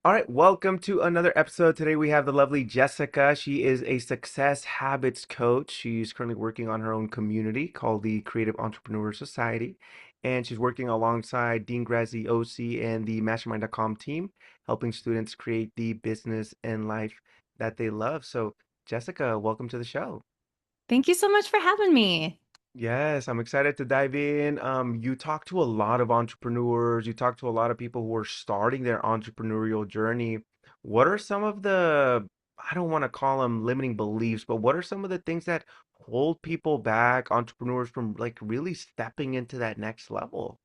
All right, welcome to another episode. Today we have the lovely Jessica. She is a success habits coach. She's currently working on her own community called the Creative Entrepreneur Society. And she's working alongside Dean Grazzi OC and the Mastermind.com team, helping students create the business and life that they love. So, Jessica, welcome to the show. Thank you so much for having me. Yes, I'm excited to dive in. You talk to a lot of entrepreneurs, you talk to a lot of people who are starting their entrepreneurial journey. What are some of the, I don't want to call them limiting beliefs, but what are some of the things that hold people back, entrepreneurs from like really stepping into that next level?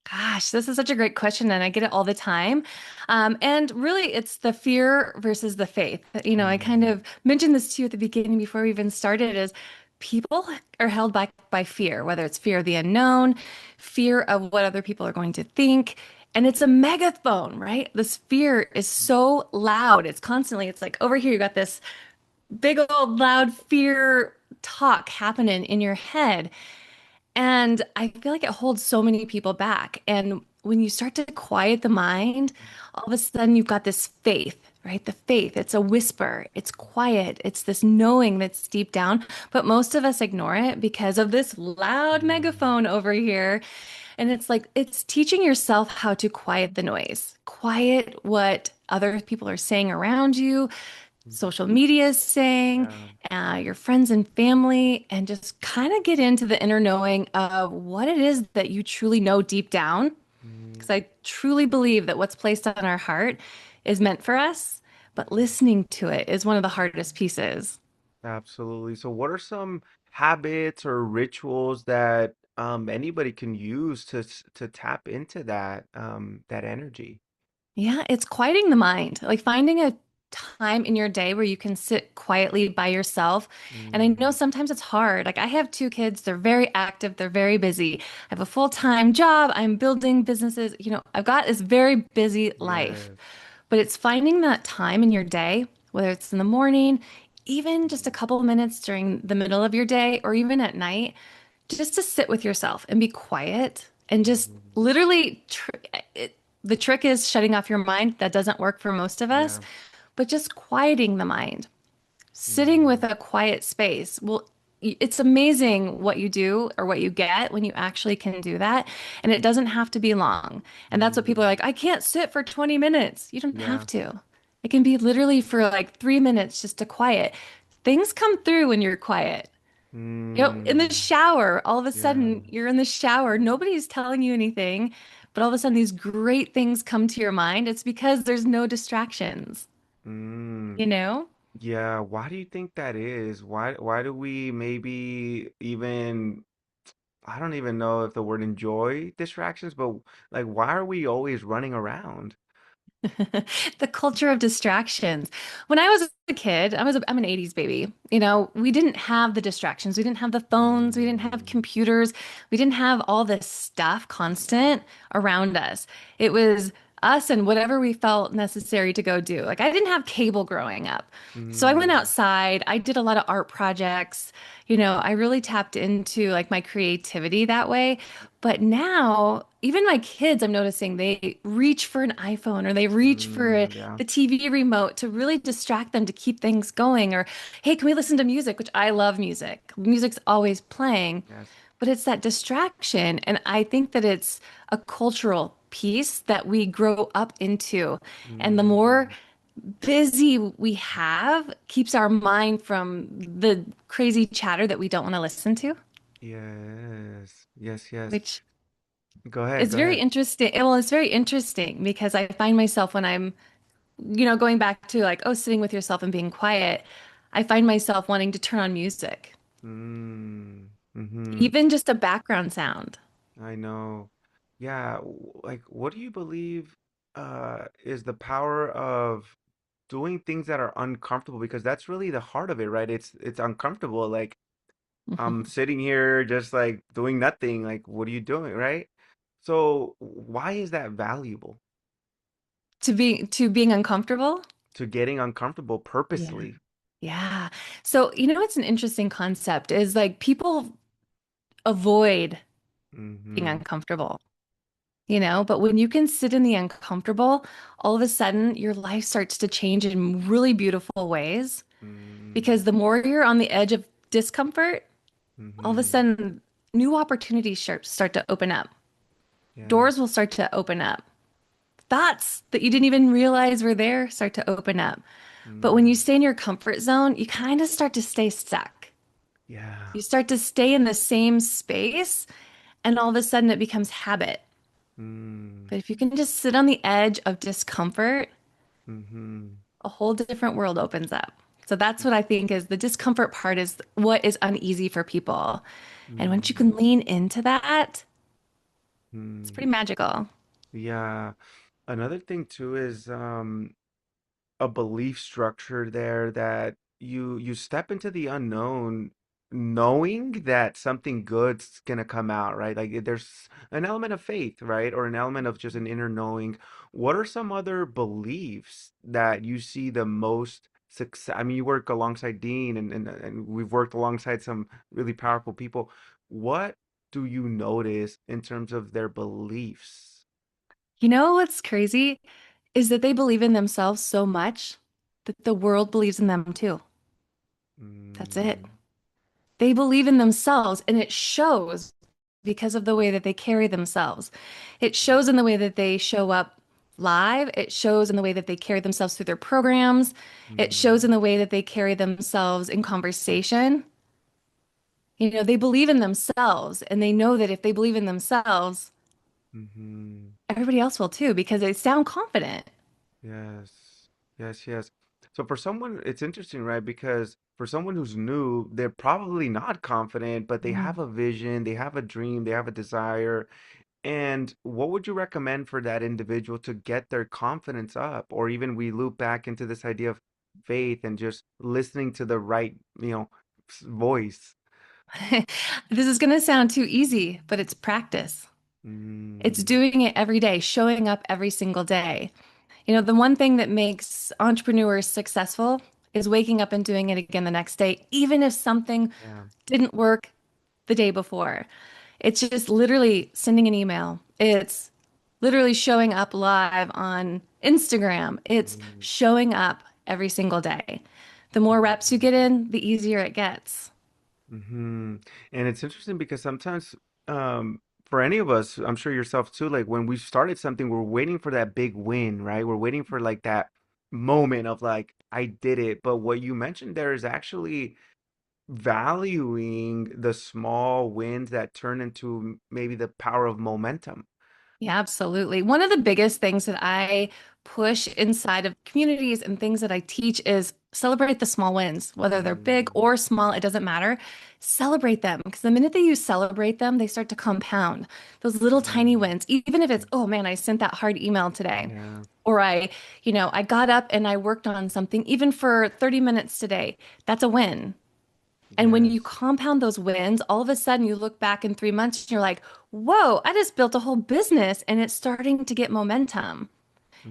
Gosh, this is such a great question, and I get it all the time. And really, it's the fear versus the faith. I kind Mm, of mentioned this to you at the beginning before we even started, is people are held back by fear, whether it's fear of the unknown, fear of what other people are going to think. And it's a megaphone, right? This fear is so loud. It's like over here, you got this big old loud fear talk happening in your head. And I feel like it holds so many people back. And when you start to quiet the mind, all of a sudden you've got this faith, right? The faith, it's a whisper, it's quiet, it's this knowing that's deep down. But most of us ignore it because of this loud mm, megaphone over here. And it's like, it's teaching yourself how to quiet the noise, quiet what other people are saying around you, mm, social media is saying, yeah, your friends and family, and just kind of get into the inner knowing of what it is that you truly know deep down. mm, Because I truly believe that what's placed on our heart is meant for us, but listening to it is one of the hardest pieces. absolutely. So what are some habits or rituals that anybody can use to tap into that energy? Yeah, it's quieting the mind, like finding a time in your day where you can sit quietly by yourself. And I know Mm, sometimes it's hard. Like I have two kids, they're very active, they're very busy. I have a full-time job, I'm building businesses, I've got this very busy life. yes. But it's finding that time in your day, whether it's in the morning, even just a Mm, couple of minutes during the middle of your day, or even at night, just to sit with yourself and be quiet and just mhm. literally the trick is shutting off your mind. That doesn't work for most of us, Yeah. but just quieting the mind, sitting with Mm, a quiet space. Well, it's amazing what you do or what you get when you actually can do that. And it doesn't have to be long. And that's what people are mm, like, I can't sit for 20 minutes. You don't yeah. have to. It can be literally for like 3 minutes just to quiet. Things come through when you're quiet. In the Mm, shower, all of a yeah. sudden you're in the shower, nobody's telling you anything, but all of a sudden these great things come to your mind. It's because there's no distractions, Mm, you know? yeah. Why do you think that is? Why do we maybe even I don't even know if the word enjoy distractions, but like why are we always running around? The culture of distractions. When I was a kid, I'm an 80s baby. We didn't have the distractions. We didn't have the phones, we didn't have Mm, computers. We didn't have all this stuff constant around us. It was us and whatever we felt necessary to go do. Like I didn't have cable growing up. So I went mm, outside. I did a lot of art projects. I really tapped into like my creativity that way. But now, even my kids, I'm noticing they reach for an iPhone or they reach for yeah. the TV remote to really distract them to keep things going. Or, hey, can we listen to music? Which I love music. Music's always playing, Yes. but it's that distraction. And I think that it's a cultural piece that we grow up into. And the more Mm, busy we have keeps our mind from the crazy chatter that we don't want to listen to, yes. Yes, yes. which Go ahead, is go very ahead. interesting. Well, it's very interesting because I find myself when I'm, going back to like, oh, sitting with yourself and being quiet, I find myself wanting to turn on music, Mm, mm-hmm. even just a background sound. I know. Yeah, like what do you believe is the power of doing things that are uncomfortable because that's really the heart of it, right? It's uncomfortable. Like I'm sitting here just like doing nothing. Like what are you doing, right? So why is that valuable To being uncomfortable. to getting uncomfortable Yeah. purposely? Yeah. So, what's an interesting concept is like people avoid being Mm-hmm. uncomfortable. But when you can sit in the uncomfortable, all of a sudden your life starts to change in really beautiful ways Mm, because the more you're on the edge of discomfort, all of a mm-hmm. sudden new opportunities start to open up. Doors will Yes. start to open up. Thoughts that you didn't even realize were there start to open up. But when you Mm, stay in your comfort zone, you kind of start to stay stuck. yeah. You start to stay in the same space, and all of a sudden it becomes habit. Mm, But if you can just sit on the edge of discomfort, mm-hmm. a whole different world opens up. So that's what I think is the discomfort part is what is uneasy for people. And once you Mm, can lean into that, it's mm. pretty magical. Yeah. Another thing too is a belief structure there that you step into the unknown knowing that something good's gonna come out, right? Like there's an element of faith, right? Or an element of just an inner knowing. What are some other beliefs that you see the most success? I mean, you work alongside Dean and we've worked alongside some really powerful people. What do you notice in terms of their beliefs? You know what's crazy is that they believe in themselves so much that the world believes in them too. That's it. Mm, They believe in themselves, and it shows because of the way that they carry themselves. It shows in the way that they show up live. It shows in the way that they carry themselves through their programs. It shows in mm, the way that they carry themselves in conversation. They believe in themselves, and they know that if they believe in themselves, mm-hmm. everybody else will too because they sound confident. Yes. Yes, yes. So for someone, it's interesting, right? Because for someone who's new, they're probably not confident, but they Mm. have a vision, they have a dream, they have a desire. And what would you recommend for that individual to get their confidence up? Or even we loop back into this idea of faith and just listening to the right, voice. This is going to sound too easy, but it's practice. It's Mm, doing it every day, showing up every single day. The one thing that makes entrepreneurs successful is waking up and doing it again the next day, even if something yeah. didn't work the day before. It's just literally sending an email. It's literally showing up live on Instagram. It's Mm, showing up every single day. The more reps you get in, the easier it gets. mm-hmm. And it's interesting because sometimes, for any of us, I'm sure yourself too, like when we started something, we're waiting for that big win, right? We're waiting for like that moment of like, I did it. But what you mentioned there is actually valuing the small wins that turn into maybe the power of momentum. Yeah, absolutely. One of the biggest things that I push inside of communities and things that I teach is celebrate the small wins, whether they're big Mm, or small, it doesn't matter. Celebrate them because the minute that you celebrate them, they start to compound. Those little tiny mm, wins, even if it's, oh man, I sent that hard email today. yeah. Or I got up and I worked on something even for 30 minutes today. That's a win. And when you Yes. compound those wins, all of a sudden you look back in 3 months and you're like, whoa, I just built a whole business and it's starting to get momentum.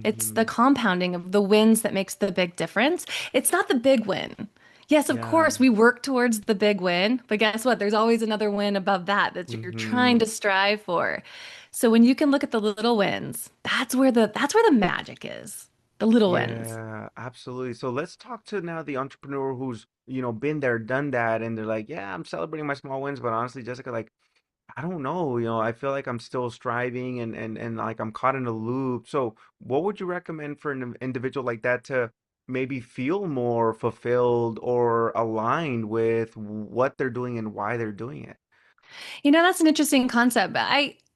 It's the Mm-hmm. compounding of the wins that makes the big difference. It's not the big win. Yes, of Yeah. course, we work towards the big win, but guess what? There's always another win above that that you're trying Mm-hmm. to strive for. So when you can look at the little wins, that's where the magic is. The little wins. Yeah, absolutely. So let's talk to now the entrepreneur who's, been there, done that, and they're like, yeah, I'm celebrating my small wins, but honestly, Jessica, like, I don't know, I feel like I'm still striving and like I'm caught in a loop. So what would you recommend for an individual like that to maybe feel more fulfilled or aligned with what they're doing and why they're doing it? That's an interesting concept.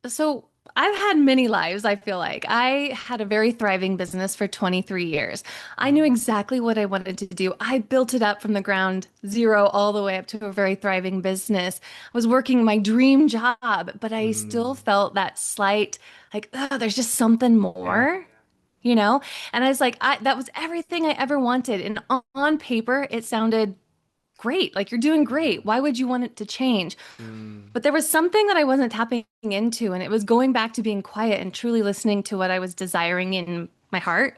So I've had many lives, I feel like. I had a very thriving business for 23 years. I knew Mm, exactly what I wanted to do. I built it up from the ground zero all the way up to a very thriving business. I was working my dream job, but I still mm, felt that slight, like, oh, there's just something yeah. more. You know? And I was like, that was everything I ever wanted. And on paper, it sounded great. Like, you're doing great. Why would you want it to change? Mm, But there was something that I wasn't tapping into, and it was going back to being quiet and truly listening to what I was desiring in my heart.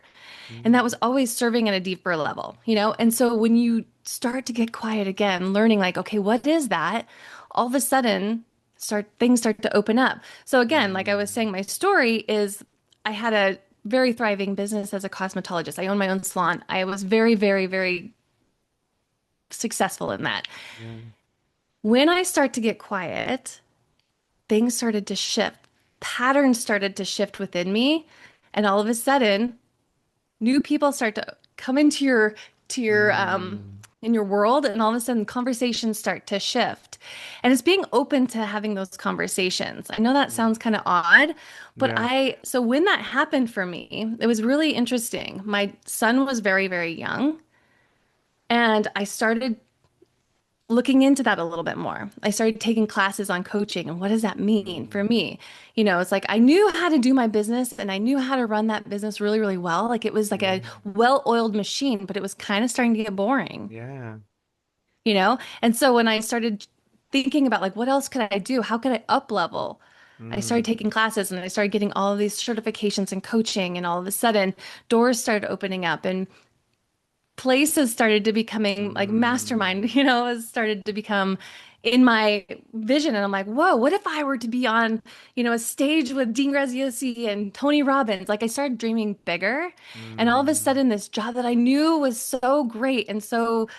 And that was mm, always serving at a deeper level? And so when you start to get quiet again, learning like, okay, what is that? All of a sudden, start to open up. So again, like I was saying, my story is I had a very thriving business as a cosmetologist. I own my own salon. I was very, very, very successful in that. Yeah. When I start to get quiet, things started to shift. Patterns started to shift within me, and all of a sudden, new people start to come into your Mm. in your world, and all of a sudden conversations start to shift. And it's being open to having those conversations. I know that Mm. sounds kind of odd, but Yeah. I so when that happened for me, it was really interesting. My son was very, very young, and I started looking into that a little bit more. I started taking classes on coaching and what does that mean for Mm. me? You know, it's like I knew how to do my business and I knew how to run that business really, really well. Like it was like Yeah. a well-oiled machine, but it was kind of starting to get boring, Yeah. you know? And so when I started thinking about like what else could I do? How could I up level? I started Mm. taking classes and I started getting all of these certifications and coaching and all of a sudden doors started opening up and places started to becoming like Mm. mastermind, has started to become in my vision. And I'm like, whoa, what if I were to be on, a stage with Dean Graziosi and Tony Robbins? Like I started dreaming bigger. And all of a Mm. sudden, this job that I knew was so great and so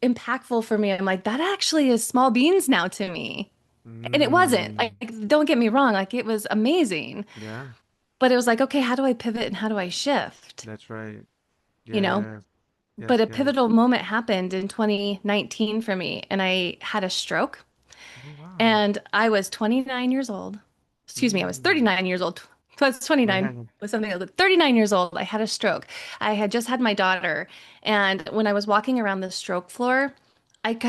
impactful for me, I'm like, that actually is small beans now to me. And it wasn't like, Mm. don't get me wrong, like it was amazing. Yeah. But it was like, okay, how do I pivot and how do I shift? That's right. You know? Yes. But Yes. a Yes. pivotal moment happened in 2019 for me, and I had a stroke. Oh, wow. And I was 29 years old. Excuse me, I was Mm. 39 years old. I was 29 Yeah. with something else. 39 years old, I had a stroke. I had just had my daughter. And when I was walking around the stroke floor,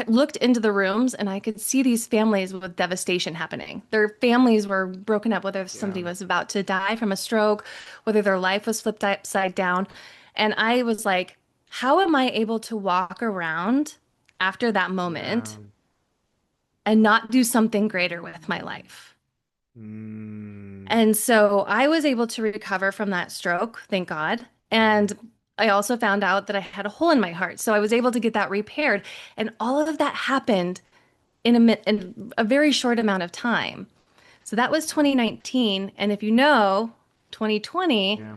looked into the rooms and I could see these families with devastation happening. Their families were broken up, whether Yeah. somebody was about to die from a stroke, whether their life was flipped upside down. And I was like, how am I able to walk around after that Yeah. moment and not do something greater with my life? Mm. And so I was able to recover from that stroke, thank God. Yeah. And I also found out that I had a hole in my heart. So I was able to get that repaired. And all of that happened in a very short amount of time. So that was Wow. 2019. And if you know, 2020, Yeah.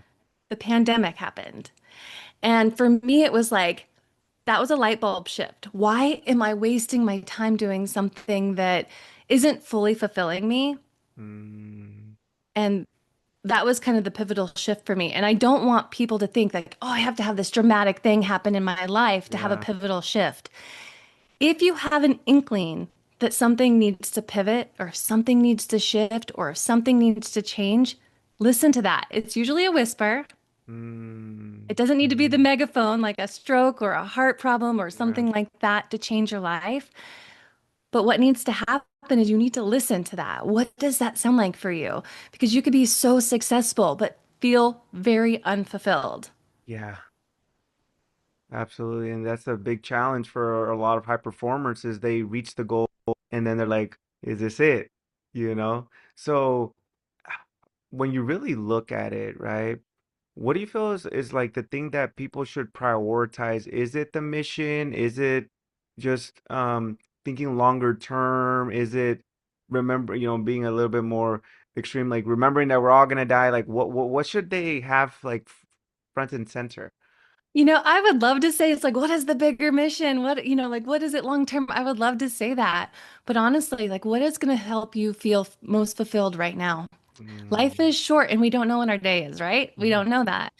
the pandemic happened. And for me, it was like, that was a light bulb shift. Why am I wasting my time doing something that isn't fully fulfilling me? Mm. And that was kind of the pivotal shift for me. And I don't want people to think like, oh, I have to have this dramatic thing happen in my life to have a Yeah. pivotal shift. If you have an inkling that something needs to pivot or something needs to shift or something needs to change, listen to that. It's usually a whisper. Mm. It doesn't need to be the Mm. megaphone like a stroke or a heart problem or Yeah. something like that to change your life. But what needs to happen is you need to listen to that. What does that sound like for you? Because you could be so successful, but feel very unfulfilled. Yeah. Absolutely. And that's a big challenge for a lot of high performers is they reach the goal and then they're like, is this it? You know? So when you really look at it, right? What do you feel is like the thing that people should prioritize? Is it the mission? Is it just thinking longer term? Is it being a little bit more extreme, like remembering that we're all gonna die? Like what should they have like front and center? I would love to say it's like, what is the bigger mission? Like, what is it long term? I would love to say that. But honestly, like, what is going to help you feel most fulfilled right now? Life Mm. is short and we don't know when our day is, right? We Yeah. don't know that.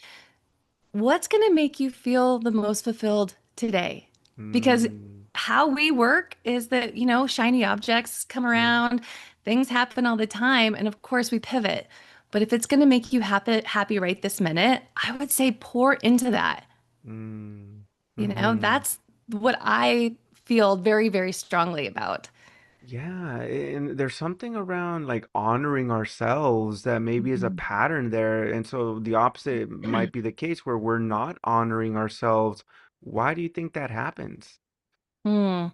What's going to make you feel the most fulfilled today? Because Mm. how we work is that, shiny objects come Yeah. around, things happen all the time, and of course we pivot. But if it's going to make you happy right this minute, I would say pour into that. Mm. Mm-hmm. That's what I feel very, very strongly about. Yeah, and there's something around like honoring ourselves that maybe is a pattern there. And so the opposite might be the case where we're not honoring ourselves. Why do you think that happens? Hmm.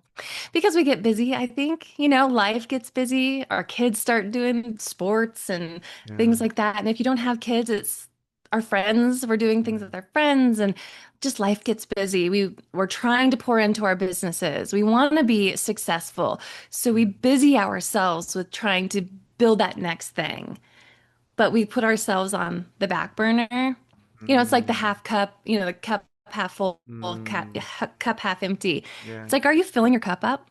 Because we get busy, I think. Life gets busy. Our kids start doing sports and Yeah. things like that. And if you don't have kids, it's our friends, we're doing things Mm, with our friends, and just life gets busy. We're trying to pour into our businesses. We want to be successful. So we mm, busy ourselves with trying to build that next thing. But we put ourselves on the back burner. It's like the mm, half cup, the cup half full, mm, cup half empty. yeah. It's like, are you filling your cup up?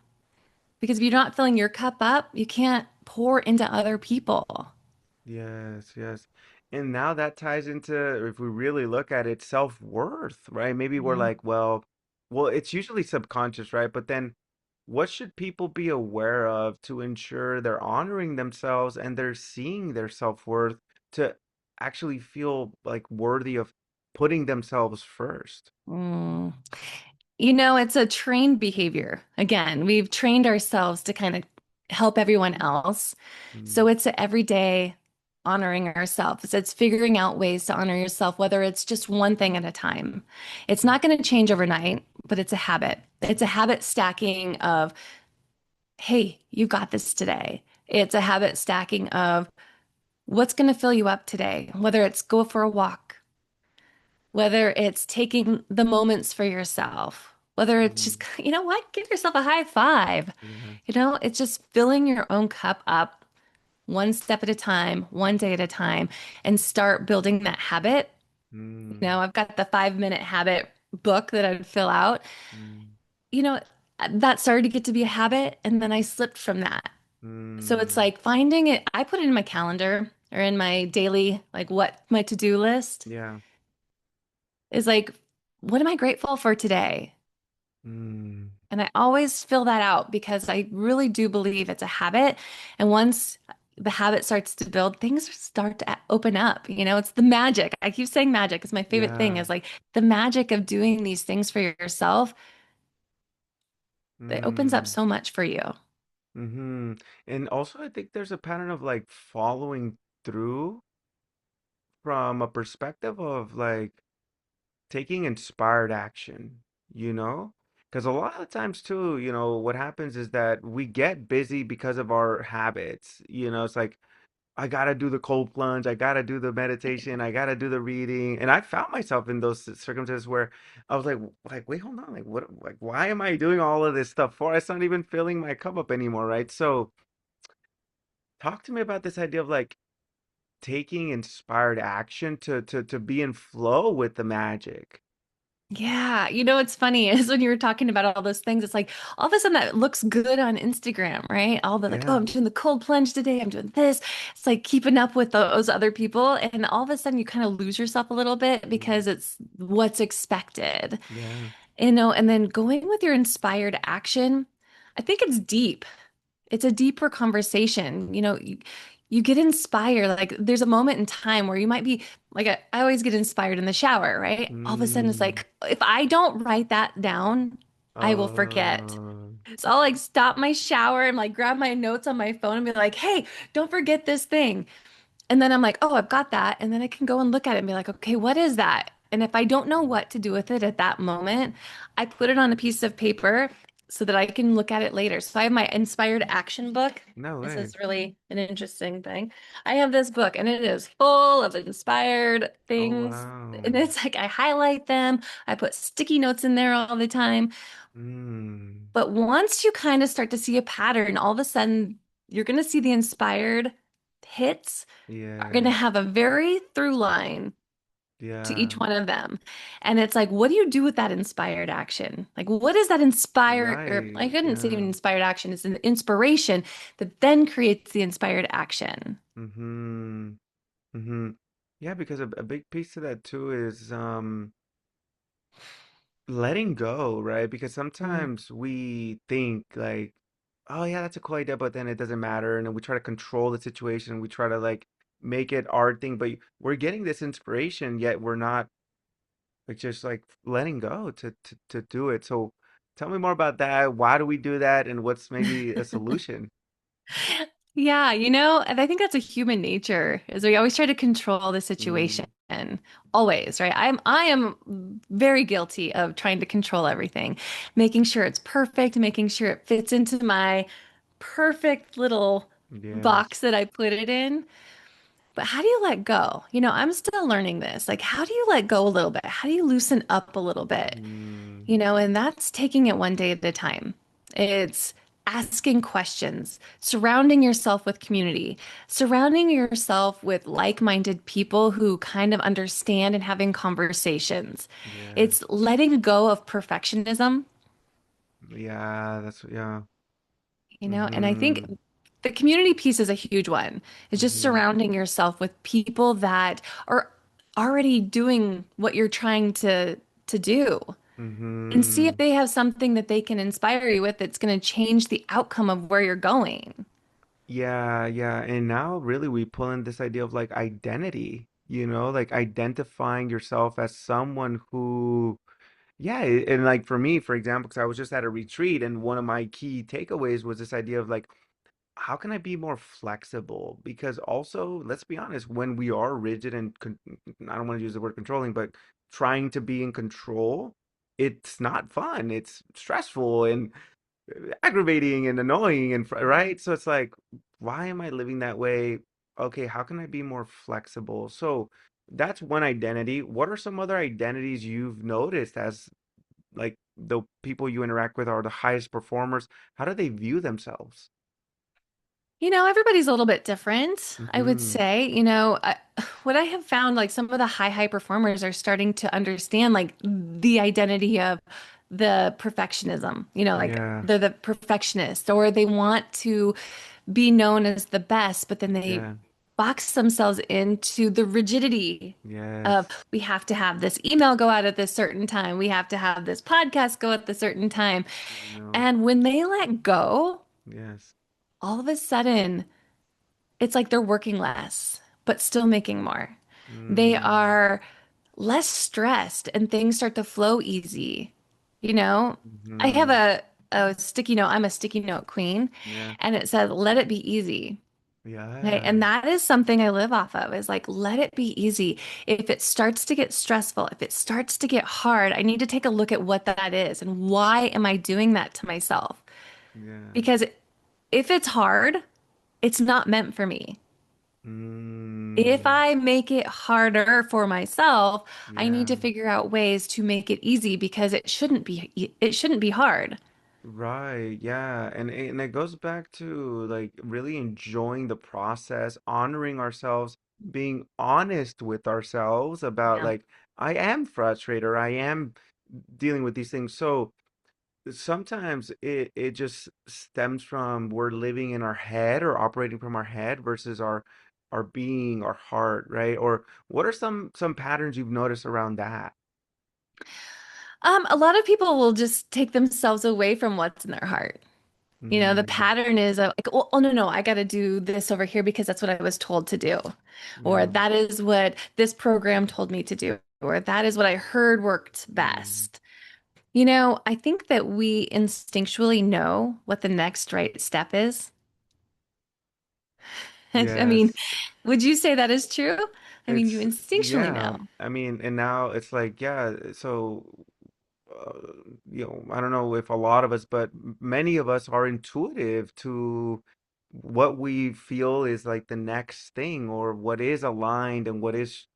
Because if you're not filling your cup up, you can't pour into other people. Yes, yes. And now that ties into, if we really look at it, self-worth, right? Maybe we're Mhm. like, well, it's usually subconscious, right? But then what should people be aware of to ensure they're honoring themselves and they're seeing their self-worth to actually feel like worthy of putting themselves first? Mm. It's a trained behavior. Again, we've trained ourselves to kind of help everyone else. So Mm, it's a everyday honoring ourselves. It's figuring out ways to honor yourself, whether it's just one thing at a time. It's not going to change overnight, but it's a habit. It's a habit stacking of, hey, you got this today. It's a habit stacking of what's going to fill you up today, whether it's go for a walk, whether it's taking the moments for yourself, whether it's mm, just, you know what, give yourself a high five. yeah. It's just filling your own cup up one step at a time, one day at a time, and start building that habit. Mm, I've got the 5 minute habit book that I'd fill out. mm, You know, that started to get to be a habit, and then I slipped from that. So it's mm, like finding it, I put it in my calendar or in my daily, like what my to-do list yeah. is like, what am I grateful for today? Mm, And I always fill that out because I really do believe it's a habit. And once the habit starts to build, things start to open up. It's the magic. I keep saying magic is my favorite thing yeah. is like the magic of doing these things for yourself. It opens up Mm. so much for you. Mm-hmm. And also, I think there's a pattern of like following through from a perspective of like taking inspired action, you know? Because a lot of times too, what happens is that we get busy because of our habits. It's like, I gotta do the cold plunge, I gotta do the meditation, I gotta do the reading. And I found myself in those circumstances where I was like, wait, hold on, like what, like why am I doing all of this stuff for? It's not even filling my cup up anymore, right? So talk to me about this idea of like taking inspired action to be in flow with the magic. Yeah, what's funny is when you were talking about all those things, it's like all of a sudden that looks good on Instagram, right? All the like, oh, Yeah. I'm doing the cold plunge today, I'm doing this. It's like keeping up with those other people, and all of a sudden you kind of lose yourself a little bit Mm, because it's what's expected, yeah. and then going with your inspired action, I think it's deep. It's a deeper conversation. You get inspired. Like there's a moment in time where you might be like, I always get inspired in the shower, right? All of a sudden it's Mm. like, if I don't write that down, I will forget. Uh, So I'll like stop my shower and like grab my notes on my phone and be like, hey, don't forget this thing. And then I'm like, oh, I've got that. And then I can go and look at it and be like, okay, what is that? And if I don't know what to do with it at that moment, I put it on a piece of paper so that I can look at it later. So I have my inspired action book. no This way. is really an interesting thing. I have this book and it is full of inspired Oh things. And wow. it's like I highlight them, I put sticky notes in there all the time. Mm. But once you kind of start to see a pattern, all of a sudden you're going to see the inspired hits are going to Yeah. have a very through line to Yeah. each one of them. And it's like, what do you do with that inspired action? Like, what is that inspired, or I Right. couldn't say even Yeah. inspired action, it's an inspiration that then creates the inspired action. Mm-hmm. Mm-hmm. Yeah, because a big piece of that too is letting go, right? Because Mm. sometimes we think like, oh yeah, that's a cool idea, but then it doesn't matter, and then we try to control the situation. We try to like make it our thing, but we're getting this inspiration, yet we're not like just like letting go to do it. So tell me more about that. Why do we do that, and what's maybe a solution? Yeah, and I think that's a human nature, is we always try to control the situation. Mm, Always, right? I am very guilty of trying to control everything, making sure it's perfect, making sure it fits into my perfect little yes. box that I put it in. But how do you let go? I'm still learning this. Like, how do you let go a little bit? How do you loosen up a little bit? Mm, And that's taking it one day at a time. It's asking questions, surrounding yourself with community, surrounding yourself with like-minded people who kind of understand and having conversations. yes. It's letting go of perfectionism, Yeah, yeah. and I think Mm-hmm. the community piece is a huge one. It's just Mm-hmm. surrounding yourself with people that are already doing what you're trying to do. And see if Mm-hmm. they have something that they can inspire you with that's going to change the outcome of where you're going. Yeah, yeah. And now really we pull in this idea of like identity, like identifying yourself as someone who, yeah, and like for me, for example, because I was just at a retreat and one of my key takeaways was this idea of like, how can I be more flexible? Because also, let's be honest, when we are rigid and I don't want to use the word controlling, but trying to be in control, it's not fun. It's stressful and aggravating and annoying and right. So it's like, why am I living that way? Okay, how can I be more flexible? So that's one identity. What are some other identities you've noticed as like the people you interact with are the highest performers? How do they view themselves? Everybody's a little bit different, I would Mm-hmm. say. What I have found, like some of the high performers are starting to understand like the identity of the perfectionism, like Yeah, they're the perfectionist or they want to be known as the best, but then they yeah, box themselves into the rigidity of yes, we have to have this email go out at this certain time. We have to have this podcast go at the certain time. I know, And when they let go, yes, all of a sudden, it's like they're working less, but still making more. They mm, are less stressed and things start to flow easy. You know, I have mm-hmm, a sticky note. I'm a sticky note queen, yeah, and it says, let it be easy. Okay. yeah, And that is something I live off of is like, let it be easy. If it starts to get stressful, if it starts to get hard, I need to take a look at what that is and why am I doing that to myself? yeah, Because if it's hard, it's not meant for me. If mm, I make it harder for myself, I need yeah. to figure out ways to make it easy because it shouldn't be hard. Right, yeah. And it goes back to like really enjoying the process, honoring ourselves, being honest with ourselves about Yeah. like I am frustrated or I am dealing with these things. So sometimes it just stems from we're living in our head or operating from our head versus our being, our heart, right? Or what are some patterns you've noticed around that? A lot of people will just take themselves away from what's in their heart. The Mm, pattern is like, oh, no, no, I got to do this over here because that's what I was told to do. Or yeah. that is what this program told me to do. Or that is what I heard worked Mm, best. I think that we instinctually know what the next right step is. I mean, yes. would you say that is true? I mean, you It's instinctually yeah. know. I mean, and now it's like yeah. So uh, I don't know if a lot of us, but many of us are intuitive to what we feel is like the next thing or what is aligned and what is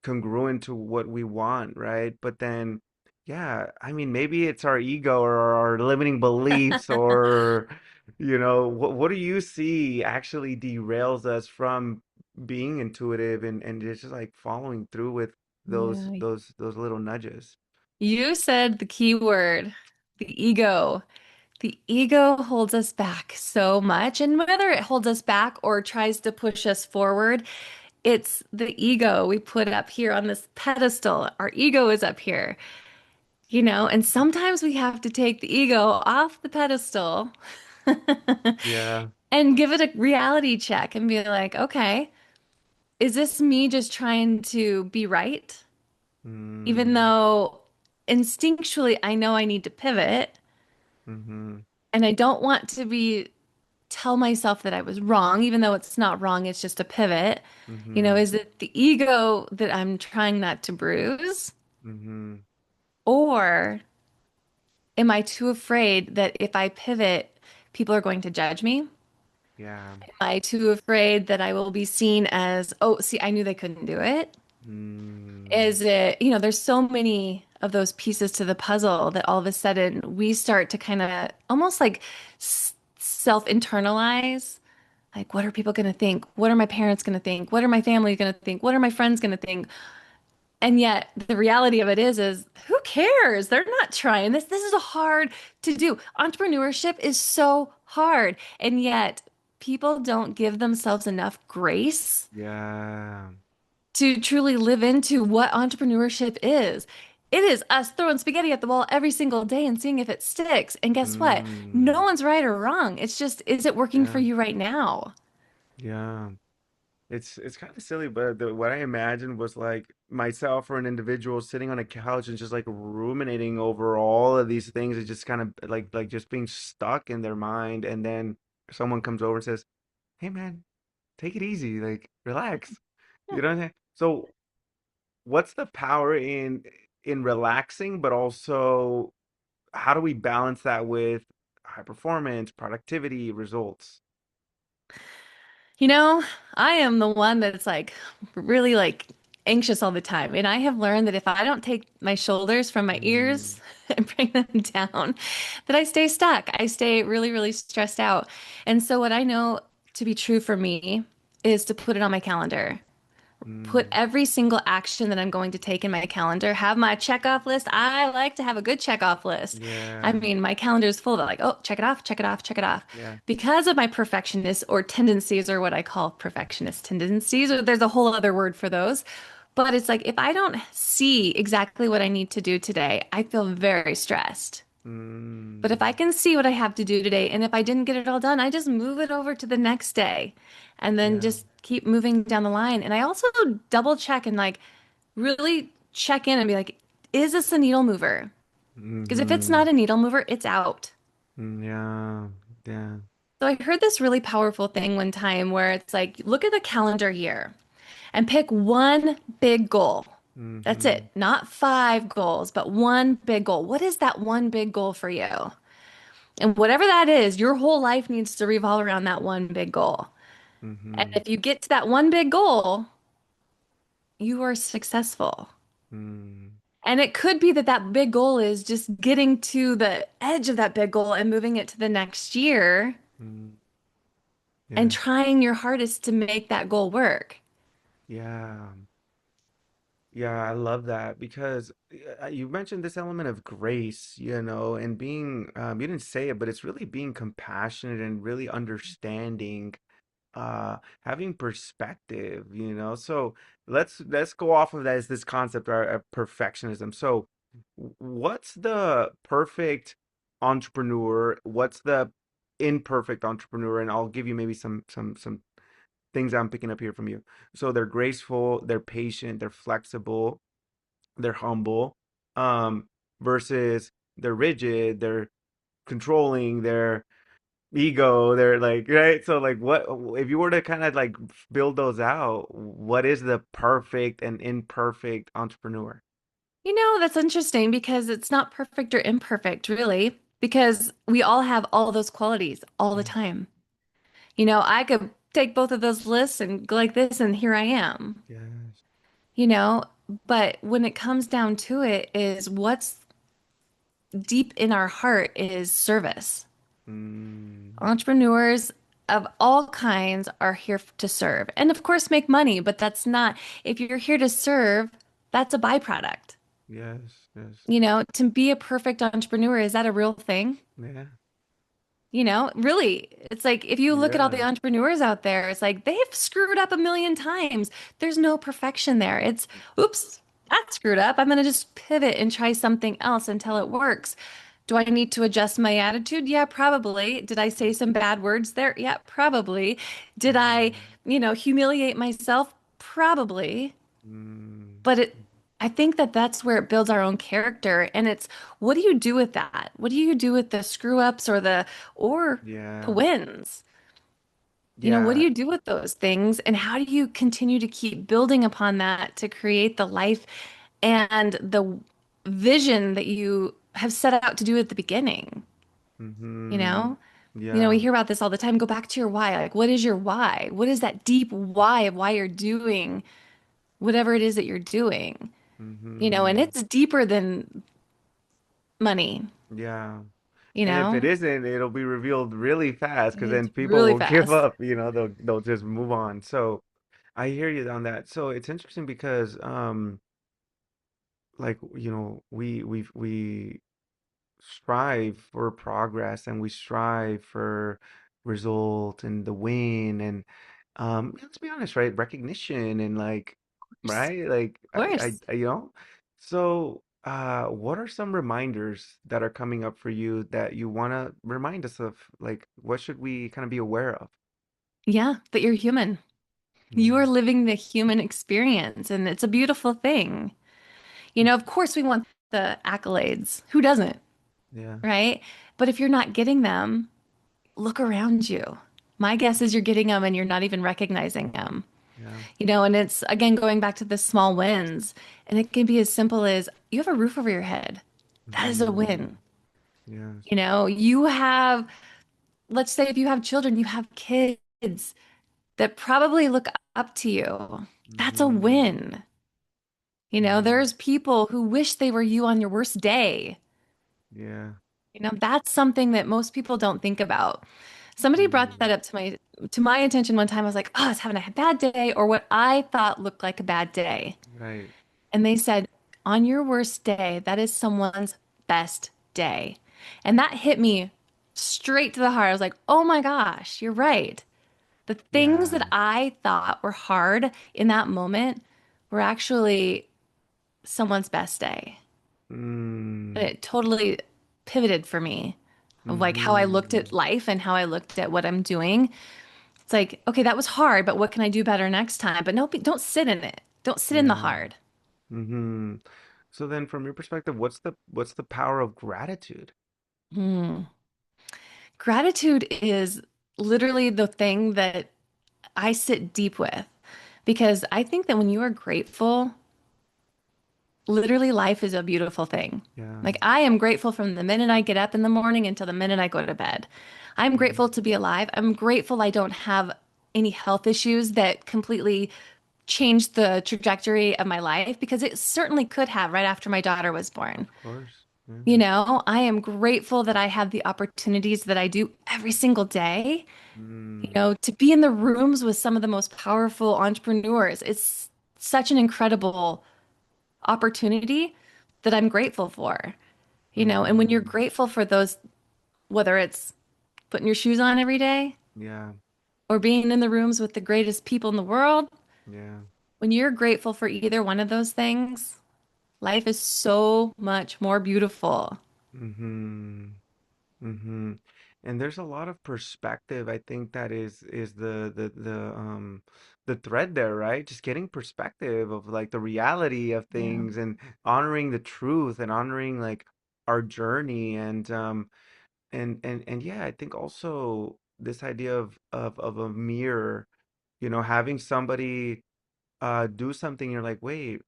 congruent to what we want, right? But then, yeah, I mean, maybe it's our ego or our limiting beliefs or, what do you see actually derails us from being intuitive and just like following through with those Yeah. those those little nudges? You said the key word, the ego. The ego holds us back so much. And whether it holds us back or tries to push us forward, it's the ego we put up here on this pedestal. Our ego is up here, and sometimes we have to take the ego off the pedestal Yeah. and give it a reality check and be like, okay, is this me just trying to be right? Even Mm, though instinctually I know I need to pivot mm-hmm, and I don't want to be tell myself that I was wrong, even though it's not wrong, it's just a pivot. mm-hmm, Is it the ego that I'm trying not to bruise? mm-hmm. Or am I too afraid that if I pivot, people are going to judge me? Yeah. Am I too afraid that I will be seen as, oh, see, I knew they couldn't do it? Mm. Is it, you know, there's so many of those pieces to the puzzle that all of a sudden we start to kind of almost like self-internalize. Like, what are people going to think? What are my parents going to think? What are my family going to think? What are my friends going to think? And yet the reality of it is who cares? They're not trying this. This is hard to do. Entrepreneurship is so hard. And yet people don't give themselves enough grace Yeah. to truly live into what entrepreneurship is. It is us throwing spaghetti at the wall every single day and seeing if it sticks. And guess what? No Mm. one's right or wrong. It's just, is it working for Yeah. you right now? Yeah. It's kind of silly, but what I imagined was like myself or an individual sitting on a couch and just like ruminating over all of these things and just kind of like just being stuck in their mind, and then someone comes over and says, "Hey man, take it easy, like relax." Yeah. You know what I'm saying? So what's the power in relaxing, but also how do we balance that with high performance, productivity, results? You know, I am the one that's like really like anxious all the time. And I have learned that if I don't take my shoulders from my Mm, ears and bring them down, that I stay stuck. I stay really, really stressed out. And so what I know to be true for me is to put it on my calendar. Put mm, every single action that I'm going to take in my calendar, have my check off list. I like to have a good check off list. I yeah, mean, my calendar is full of like, oh, check it off, check it off, check it off. yeah. Because of my perfectionist or tendencies, or what I call perfectionist tendencies, or there's a whole other word for those. But it's like if I don't see exactly what I need to do today, I feel very stressed. But if I Mm, can see what I have to do today, and if I didn't get it all done, I just move it over to the next day and then yeah. just keep moving down the line. And I also double check and like really check in and be like, is this a needle mover? Because if it's Mm-hmm. not a needle mover, it's out. Yeah, yeah. So I heard this really powerful thing one time where it's like, look at the calendar year and pick one big goal. That's Mm-hmm. it. Not five goals, but one big goal. What is that one big goal for you? And whatever that is, your whole life needs to revolve around that one big goal. And Mm-hmm. if you get to that one big goal, you are successful. Mm, And it could be that that big goal is just getting to the edge of that big goal and moving it to the next year mm, and yeah, trying your hardest to make that goal work. yeah. Yeah, I love that because you mentioned this element of grace, and being, you didn't say it, but it's really being compassionate and really understanding, having perspective, So let's go off of that as this concept of perfectionism. So what's the perfect entrepreneur? What's the imperfect entrepreneur? And I'll give you maybe some things I'm picking up here from you. So they're graceful, they're patient, they're flexible, they're humble, um, versus they're rigid, they're controlling, they're ego, they're like, right? So like what if you were to kind of like build those out, what is the perfect and imperfect entrepreneur? You know, that's interesting because it's not perfect or imperfect, really, because we all have all those qualities all the Yeah. time. You know, I could take both of those lists and go like this, and here I am, Yes. you know, but when it comes down to it, is what's deep in our heart is service. Mm, Entrepreneurs of all kinds are here to serve and, of course, make money, but that's not, if you're here to serve, that's a byproduct. yes, yes. You know, to be a perfect entrepreneur, is that a real thing? Yeah. You know, really, it's like if you look at all the Yeah. entrepreneurs out there, it's like they've screwed up a million times. There's no perfection there. It's, oops, that screwed up. I'm going to just pivot and try something else until it works. Do I need to adjust my attitude? Yeah, probably. Did I say some bad words there? Yeah, probably. Did I, Mhm. humiliate myself? Probably. Mm, But I think that that's where it builds our own character. And it's what do you do with that? What do you do with the screw ups or the yeah. wins? You know, what do Yeah. you do with those things? And how do you continue to keep building upon that to create the life and the vision that you have set out to do at the beginning? You Mm-hmm. know? We Yeah. hear about this all the time. Go back to your why. Like, what is your why? What is that deep why of why you're doing whatever it is that you're doing? And Mm-hmm. it's deeper than money, Yeah. you And if it know? isn't, it'll be revealed really fast because then It's people really will give fast. up, they'll just move on. So I hear you on that. So it's interesting because like, we strive for progress and we strive for result and the win and let's be honest, right? Recognition and like, Of right? Like course. so what are some reminders that are coming up for you that you want to remind us of? Like, what should we kind of be aware of? Yeah, but you're human. You are Mm, living the human experience, and it's a beautiful thing. Of course, we want the accolades. Who doesn't, yeah, right? But if you're not getting them, look around you. My guess is you're getting them and you're not even recognizing them. yeah. And it's again going back to the small wins. And it can be as simple as you have a roof over your head. That is a Mm, win. yes. You have, let's say if you have children, you have kids that probably look up to you. That's a Mm-hmm. win. Mm, There's people who wish they were you on your worst day. yeah. That's something that most people don't think about. Somebody brought Mm, that up to my attention one time. I was like, "Oh, I was having a bad day," or what I thought looked like a bad day. right. And they said, "On your worst day, that is someone's best day." And that hit me straight to the heart. I was like, "Oh my gosh, you're right. The things Yeah. that I thought were hard in that moment were actually someone's best day." And Mm, it totally pivoted for me of like how I looked mm-hmm. at life and how I looked at what I'm doing. It's like, okay, that was hard, but what can I do better next time? But no, don't sit in it. Don't sit in the Yeah. hard. Mm-hmm. So then from your perspective, what's the power of gratitude? Hmm. Gratitude is literally the thing that I sit deep with because I think that when you are grateful, literally life is a beautiful thing. Yeah. Like I am grateful from the minute I get up in the morning until the minute I go to bed. I'm grateful Mm-hmm. to be alive. I'm grateful I don't have any health issues that completely changed the trajectory of my life because it certainly could have right after my daughter was born. Of course. Yeah. I am grateful that I have the opportunities that I do every single day, Mm, to be in the rooms with some of the most powerful entrepreneurs. It's such an incredible opportunity that I'm grateful for. And when you're mm-hmm. grateful for those, whether it's putting your shoes on every day Yeah. or being in the rooms with the greatest people in the world, Yeah. when you're grateful for either one of those things, life is so much more beautiful. Mm-hmm. Mm-hmm. And there's a lot of perspective. I think that is the thread there, right? Just getting perspective of like the reality of Yeah. things and honoring the truth and honoring like our journey and yeah, I think also this idea of a mirror, having somebody do something, you're like, wait,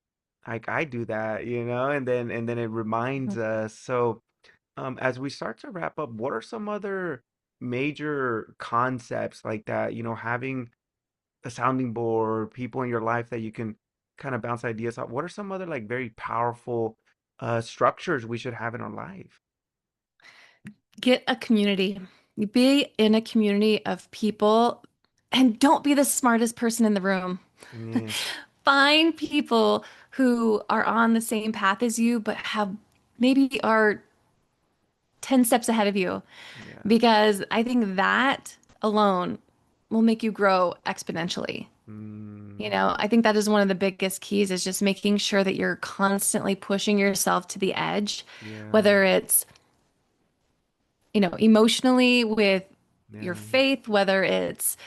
like I do that, and then it reminds us. So as we start to wrap up, what are some other major concepts like that? Having a sounding board, people in your life that you can kind of bounce ideas off. What are some other like very powerful structures we should have in our life? Get a community. Be in a community of people and don't be the smartest person in the room. Yeah, Find people who are on the same path as you, but maybe are 10 steps ahead of you. yeah. Because I think that alone will make you grow exponentially. Mm, I think that is one of the biggest keys is just making sure that you're constantly pushing yourself to the edge, yeah, whether it's emotionally with your yeah, faith, whether it's,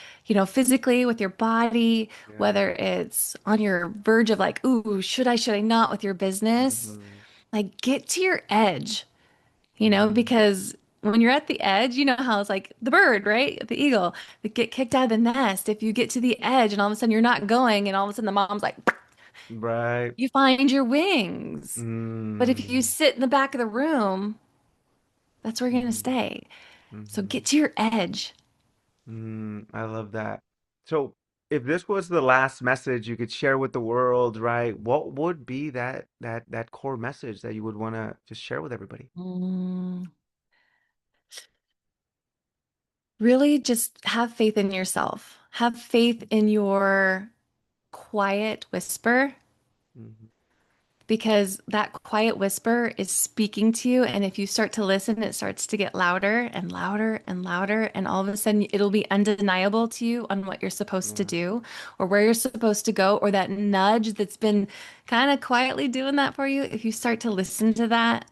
physically with your body, yeah. whether it's on your verge of like, ooh, should I not with your business? Mm-hmm, Like, get to your edge, mm-hmm. because when you're at the edge, you know how it's like the bird, right? The eagle, they get kicked out of the nest. If you get to the edge and all of a sudden you're not going, and all of a sudden the mom's like, Right. you find your wings. But if you Mm, sit in the back of the room, that's where you're going to mm-hmm. stay. So Mm-hmm. get to your edge. I love that. So, if this was the last message you could share with the world, right? What would be that core message that you would want to just share with everybody? Mm, Really just have faith in yourself. Have faith in your quiet whisper Mm-hmm. because that quiet whisper is speaking to you. And if you start to listen, it starts to get louder and louder and louder. And all of a sudden, it'll be undeniable to you on what you're supposed to Yeah. do or where you're supposed to go, or that nudge that's been kind of quietly doing that for you. If you start to listen to that,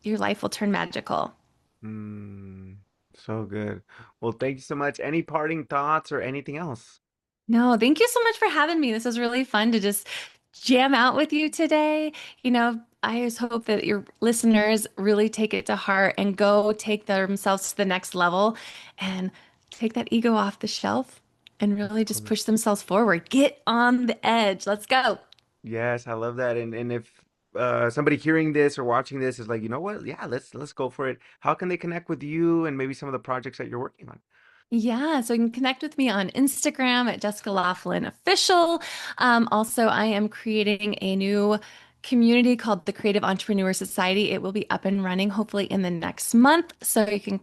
your life will turn magical. Mm, so good. Well, thank you so much. Any parting thoughts or anything else? No, thank you so much for having me. This was really fun to just jam out with you today. I just hope that your listeners really take it to heart and go take themselves to the next level and take that ego off the shelf and really just Absolutely. push themselves forward. Get on the edge. Let's go. Yes, I love that. And if somebody hearing this or watching this is like, you know what? Yeah, let's go for it. How can they connect with you and maybe some of the projects that you're working on? Yeah, so you can connect with me on Instagram at Jessica Laughlin Official. Also, I am creating a new community called the Creative Entrepreneur Society. It will be up and running hopefully in the next month. So you can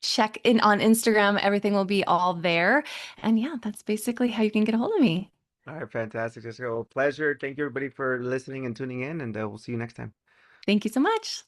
check in on Instagram. Everything will be all there. And yeah, that's basically how you can get a hold of me. All right, fantastic, Jessica. Well, pleasure. Thank you everybody for listening and tuning in, and we'll see you next time. Thank you so much.